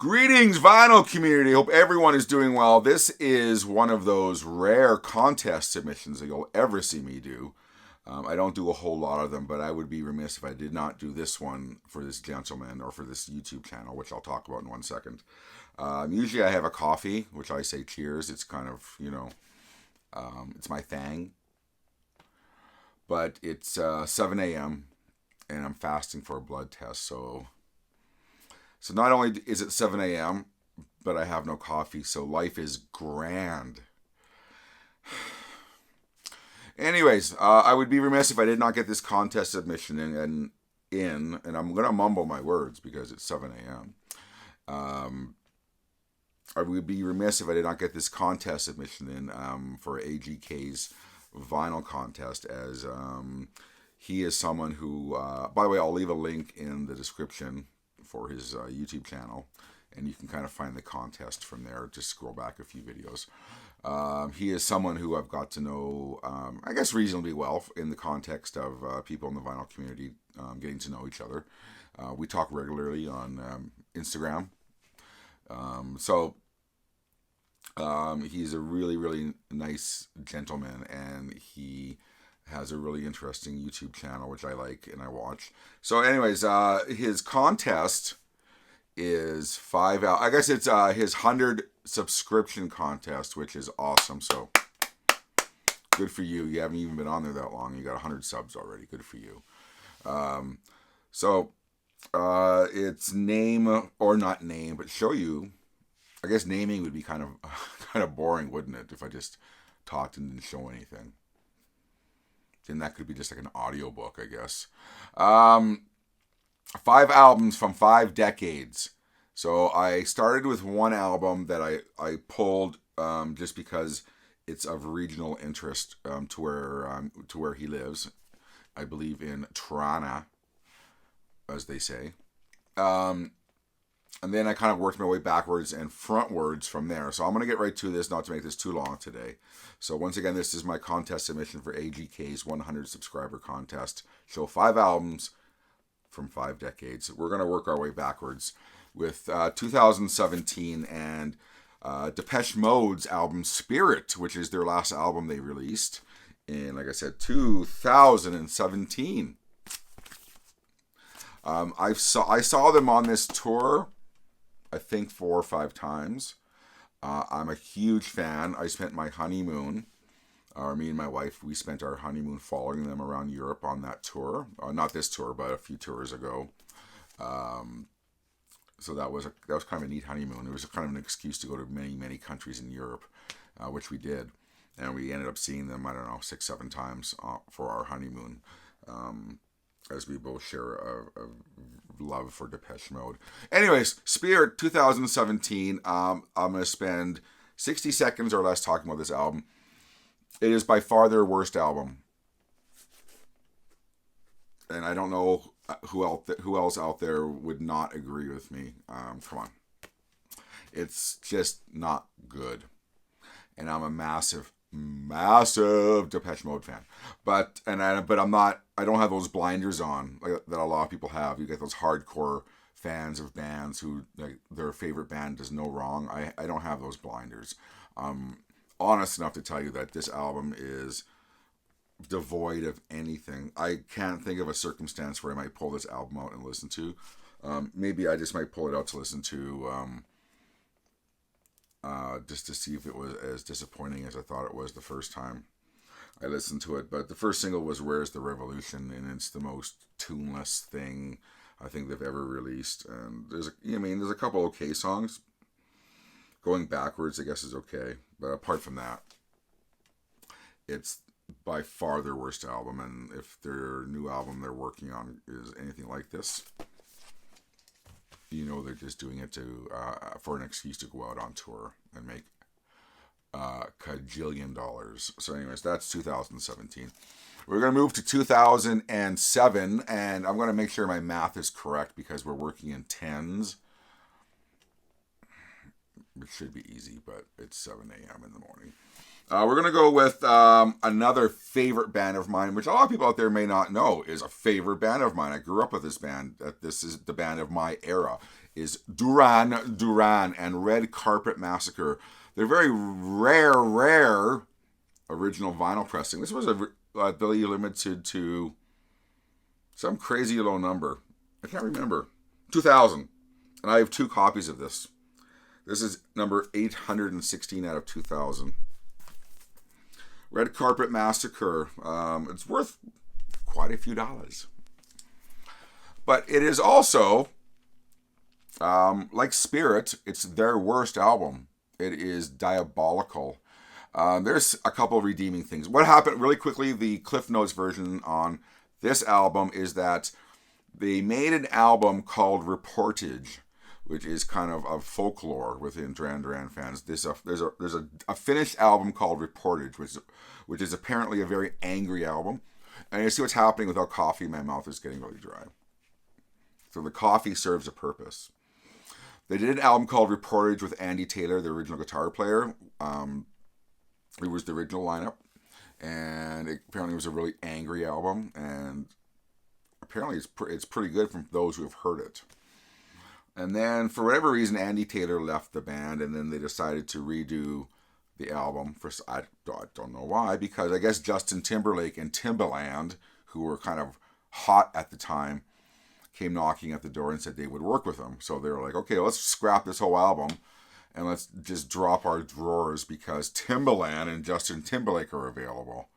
Greetings, vinyl community. Hope everyone is doing well. This is one of those rare contest submissions that you'll ever see me do. I don't do a whole lot of them, but I would be remiss if I did not do this one for this gentleman or for this YouTube channel, which I'll talk about in 1 second. Usually I have a coffee, which I say cheers. It's kind of, it's my thing. But it's 7 a.m. and I'm fasting for a blood test, so not only is it 7 a.m., but I have no coffee, so life is grand. Anyways, I would be remiss if I did not get this contest submission in, and I'm going to mumble my words because it's 7 a.m. I would be remiss if I did not get this contest submission in for AGK's vinyl contest, as he is someone who, by the way, I'll leave a link in the description for his YouTube channel, and you can kind of find the contest from there. Just scroll back a few videos. He is someone who I've got to know, I guess, reasonably well in the context of people in the vinyl community getting to know each other. We talk regularly on Instagram. He's a really, really nice gentleman, and he has a really interesting YouTube channel, which I like and I watch. So anyways, his contest is I guess it's his 100 subscription contest, which is awesome. So good for you. You haven't even been on there that long. You got 100 subs already. Good for you. It's name, or not name, but show you. I guess naming would be kind of boring, wouldn't it, if I just talked and didn't show anything. Then that could be just like an audiobook, I guess. 5 albums from 5 decades. So I started with one album that I pulled just because it's of regional interest to where he lives. I believe in Toronto, as they say. And then I kind of worked my way backwards and frontwards from there. So I'm going to get right to this, not to make this too long today. So once again, this is my contest submission for AGK's 100 subscriber contest. Show 5 albums from 5 decades. We're going to work our way backwards with 2017 and Depeche Mode's album Spirit, which is their last album they released in, like I said, 2017. I saw them on this tour, I think 4 or 5 times. I'm a huge fan. I spent my honeymoon, me and my wife, we spent our honeymoon following them around Europe on that tour. Not this tour, but a few tours ago. So that was kind of a neat honeymoon. It was kind of an excuse to go to many, many countries in Europe, which we did. And we ended up seeing them, 6, 7 times for our honeymoon. As we both share a love for Depeche Mode. Anyways, Spirit 2017. I'm going to spend 60 seconds or less talking about this album. It is by far their worst album. And I don't know who else out there would not agree with me. Come on. It's just not good. And I'm a massive Depeche Mode fan, but I'm not. I don't have those blinders on that a lot of people have. You get those hardcore fans of bands who their favorite band does no wrong. I don't have those blinders. I'm honest enough to tell you that this album is devoid of anything. I can't think of a circumstance where I might pull this album out and listen to. Maybe I just might pull it out to listen to. Just to see if it was as disappointing as I thought it was the first time I listened to it. But the first single was Where's the Revolution, and it's the most tuneless thing I think they've ever released. And there's a couple okay songs. Going Backwards, I guess, is okay. But apart from that, it's by far their worst album. And if their new album they're working on is anything like this, they're just doing it for an excuse to go out on tour and make $1,000,000,000. So anyways, that's 2017. We're going to move to 2007, and I'm going to make sure my math is correct because we're working in tens. It should be easy, but it's 7 a.m. in the morning. We're going to go with another favorite band of mine, which a lot of people out there may not know is a favorite band of mine. I grew up with this band. This is the band of my era. is Duran Duran and Red Carpet Massacre. They're very rare original vinyl pressing. This was, I believe, limited to some crazy low number. I can't remember. 2000. And I have 2 copies of this. This is number 816 out of 2000. Red Carpet Massacre. It's worth quite a few dollars. But it is also, like Spirit, it's their worst album. It is diabolical. There's a couple of redeeming things. What happened, really quickly, the Cliff Notes version on this album is that they made an album called Reportage, which is kind of folklore within Duran Duran fans. There's a finished album called Reportage, which is apparently a very angry album. And you see what's happening without coffee. My mouth is getting really dry. So the coffee serves a purpose. They did an album called Reportage with Andy Taylor, the original guitar player. It was the original lineup. And it apparently was a really angry album. And apparently it's pretty good from those who have heard it. And then, for whatever reason, Andy Taylor left the band, and then they decided to redo the album. I don't know why, because I guess Justin Timberlake and Timbaland, who were kind of hot at the time, came knocking at the door and said they would work with them. So they were like, okay, let's scrap this whole album, and let's just drop our drawers because Timbaland and Justin Timberlake are available.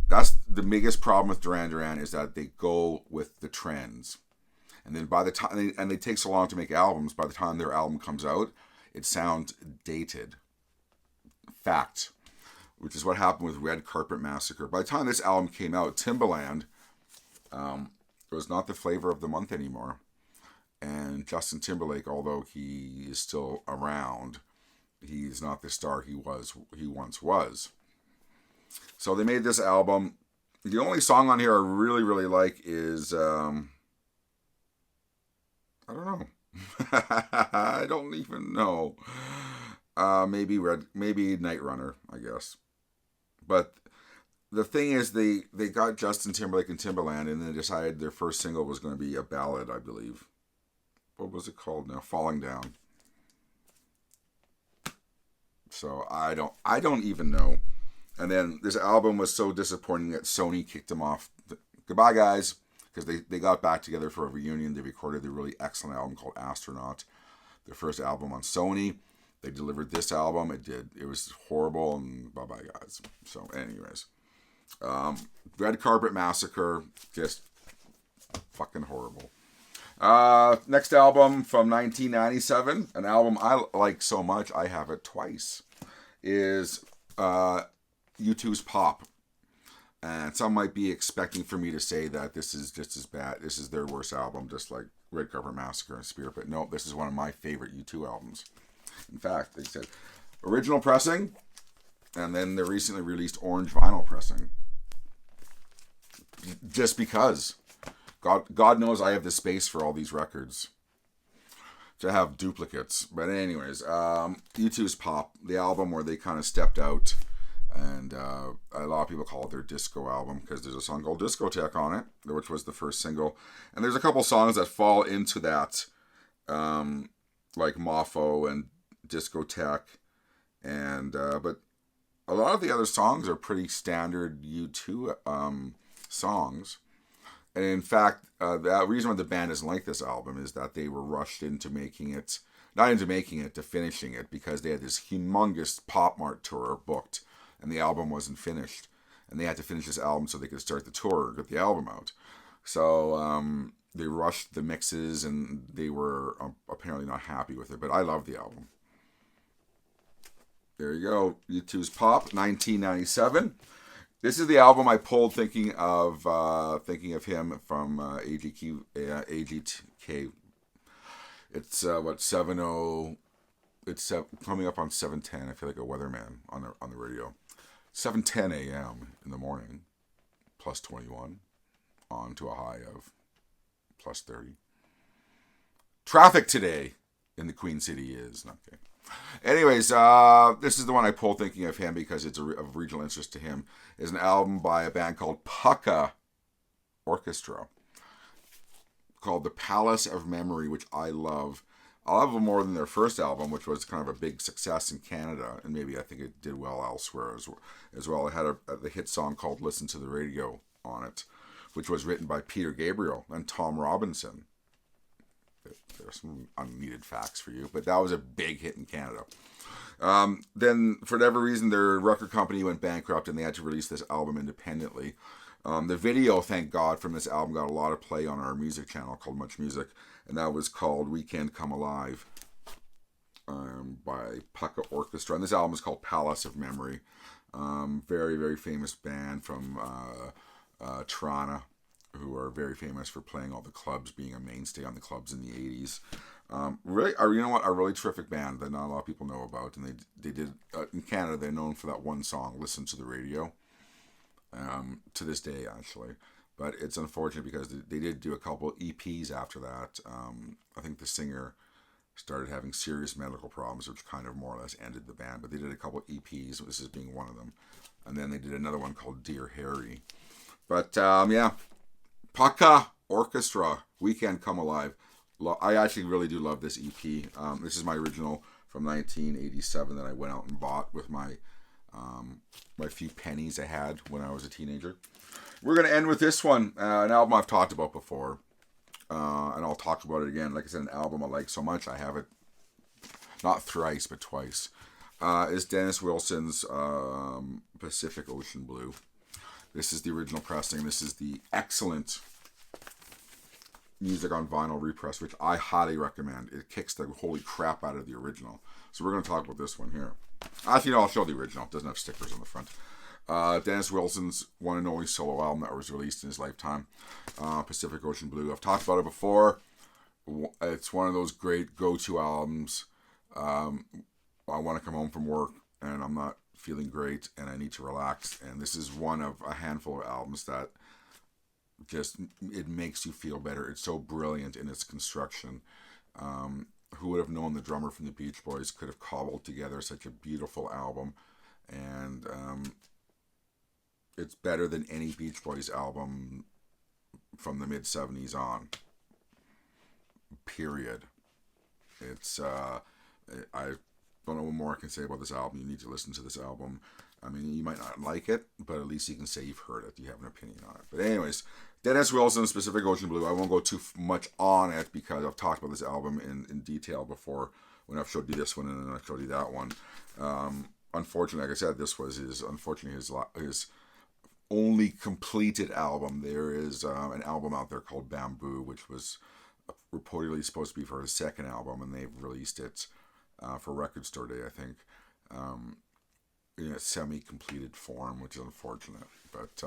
That's the biggest problem with Duran Duran, is that they go with the trends. And then by the time, and they take so long to make albums, by the time their album comes out, it sounds dated. Fact. Which is what happened with Red Carpet Massacre. By the time this album came out, Timbaland was not the flavor of the month anymore. And Justin Timberlake, although he is still around, he's not the star he once was. So they made this album. The only song on here I really, really like is, I don't know. I don't even know. Maybe Night Runner, I guess. But the thing is, they got Justin Timberlake and Timbaland, and they decided their first single was going to be a ballad, I believe. What was it called now? Falling Down. So I don't even know. And then this album was so disappointing that Sony kicked them off. Goodbye, guys. Because they got back together for a reunion. They recorded a really excellent album called Astronaut. Their first album on Sony. They delivered this album. It was horrible, and bye-bye, guys. So anyways. Red Carpet Massacre. Just fucking horrible. Next album from 1997. An album I like so much, I have it twice. Is U2's Pop. And some might be expecting for me to say that this is just as bad. This is their worst album, just like Red Carpet Massacre and Spirit. But no, this is one of my favorite U2 albums. In fact, they said original pressing, and then the recently released orange vinyl pressing. Just because. God knows I have the space for all these records to have duplicates. But anyways, U2's Pop, the album where they kind of stepped out. And a lot of people call it their disco album because there's a song called Discotheque on it, which was the first single. And there's a couple songs that fall into that, like Mofo and Discotheque. And but a lot of the other songs are pretty standard U2 songs. And in fact, the reason why the band doesn't like this album is that they were rushed into making it, not into making it, to finishing it, because they had this humongous Pop Mart tour booked. And the album wasn't finished. And they had to finish this album so they could start the tour and get the album out. So they rushed the mixes, and they were apparently not happy with it. But I love the album. There you go. U2's Pop, 1997. This is the album I pulled thinking of him from AGK. It's 70. It's coming up on 7:10. I feel like a weatherman on the radio. 7:10 a.m. in the morning, plus 21, on to a high of plus 30. Traffic today in the Queen City is not okay. Anyways, this is the one I pulled thinking of him because it's of regional interest to him. It's an album by a band called Polka Orchestra. called The Palace of Memory, which I love. I love them more than their first album, which was kind of a big success in Canada, and maybe I think it did well elsewhere as well. It had the hit song called Listen to the Radio on it, which was written by Peter Gabriel and Tom Robinson. There's some unneeded facts for you, but that was a big hit in Canada. Then, for whatever reason, their record company went bankrupt and they had to release this album independently. The video, thank God, from this album got a lot of play on our music channel called Much Music, and that was called Weekend Come Alive by Polka Orchestra. And this album is called Palace of Memory. Very, very famous band from Toronto, who are very famous for playing all the clubs, being a mainstay on the clubs in the 80s. Really, you know what? A really terrific band that not a lot of people know about. And they did, in Canada, they're known for that one song, Listen to the Radio, to this day, actually. But it's unfortunate because they did do a couple EPs after that. I think the singer started having serious medical problems, which kind of more or less ended the band. But they did a couple EPs, this is being one of them. And then they did another one called Dear Harry. But, yeah, Polka Orchestra, Weekend Come Alive. I actually really do love this EP. This is my original from 1987 that I went out and bought with my few pennies I had when I was a teenager. We're going to end with this one, an album I've talked about before, and I'll talk about it again. Like I said, an album I like so much, I have it not thrice, but twice. Is Dennis Wilson's Pacific Ocean Blue. This is the original pressing. This is the excellent music on vinyl repress, which I highly recommend. It kicks the holy crap out of the original. So we're going to talk about this one here. Actually, no, I'll show the original. It doesn't have stickers on the front. Dennis Wilson's one and only solo album that was released in his lifetime, Pacific Ocean Blue. I've talked about it before. It's one of those great go-to albums. I want to come home from work and I'm not feeling great and I need to relax. And this is one of a handful of albums that just, it makes you feel better. It's so brilliant in its construction. Who would have known the drummer from the Beach Boys could have cobbled together such a beautiful album? And it's better than any Beach Boys album from the mid-70s on. Period. It's I don't know what more I can say about this album. You need to listen to this album. I mean, you might not like it, but at least you can say you've heard it. You have an opinion on it. But anyways, Dennis Wilson's Pacific Ocean Blue. I won't go too much on it because I've talked about this album in detail before when I've showed you this one and then I showed you that one. Unfortunately, like I said, this was his only completed album. There is an album out there called Bamboo, which was reportedly supposed to be for his second album, and they've released it for Record Store Day, I think, in a semi-completed form, which is unfortunate. But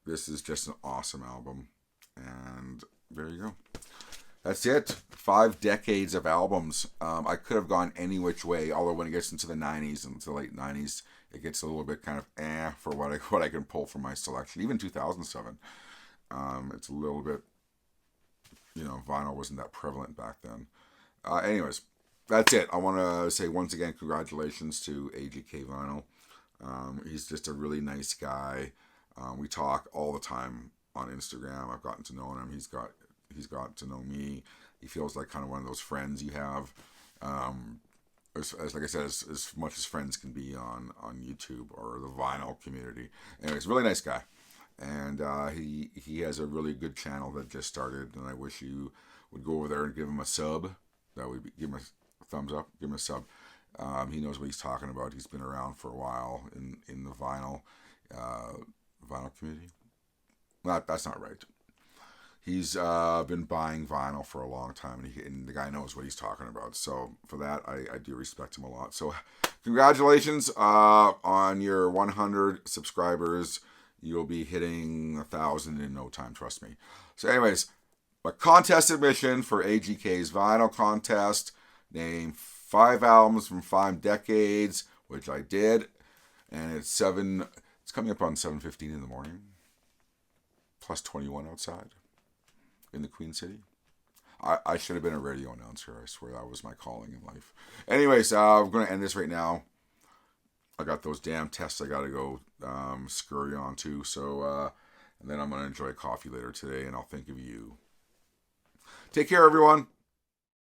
this is just an awesome album, and there you go. That's it. 5 decades of albums. I could have gone any which way, although when it gets into the 90s and the late 90s, it gets a little bit kind of for what I can pull from my selection. Even 2007, it's a little bit, vinyl wasn't that prevalent back then. Anyways, that's it. I want to say once again, congratulations to AGK Vinyl. He's just a really nice guy. We talk all the time on Instagram. I've gotten to know him. He's got to know me. He feels like kind of one of those friends you have. As like I said, as much as friends can be on YouTube or the vinyl community. Anyways, really nice guy. And he has a really good channel that just started, and I wish you would go over there and give him a sub. That would give him a thumbs up, give him a sub. He knows what he's talking about. He's been around for a while in the vinyl community. That's not right. He's been buying vinyl for a long time, and the guy knows what he's talking about. So for that, I do respect him a lot. So congratulations on your 100 subscribers. You'll be hitting 1,000 in no time, trust me. So anyways, my contest submission for AGK's vinyl contest. Name 5 albums from 5 decades, which I did. And it's coming up on 7:15 in the morning. Plus 21 outside in the Queen City. I should have been a radio announcer. I swear that was my calling in life. Anyways, I'm going to end this right now. I got those damn tests I got to go scurry on to. So, and then I'm going to enjoy coffee later today, and I'll think of you. Take care, everyone.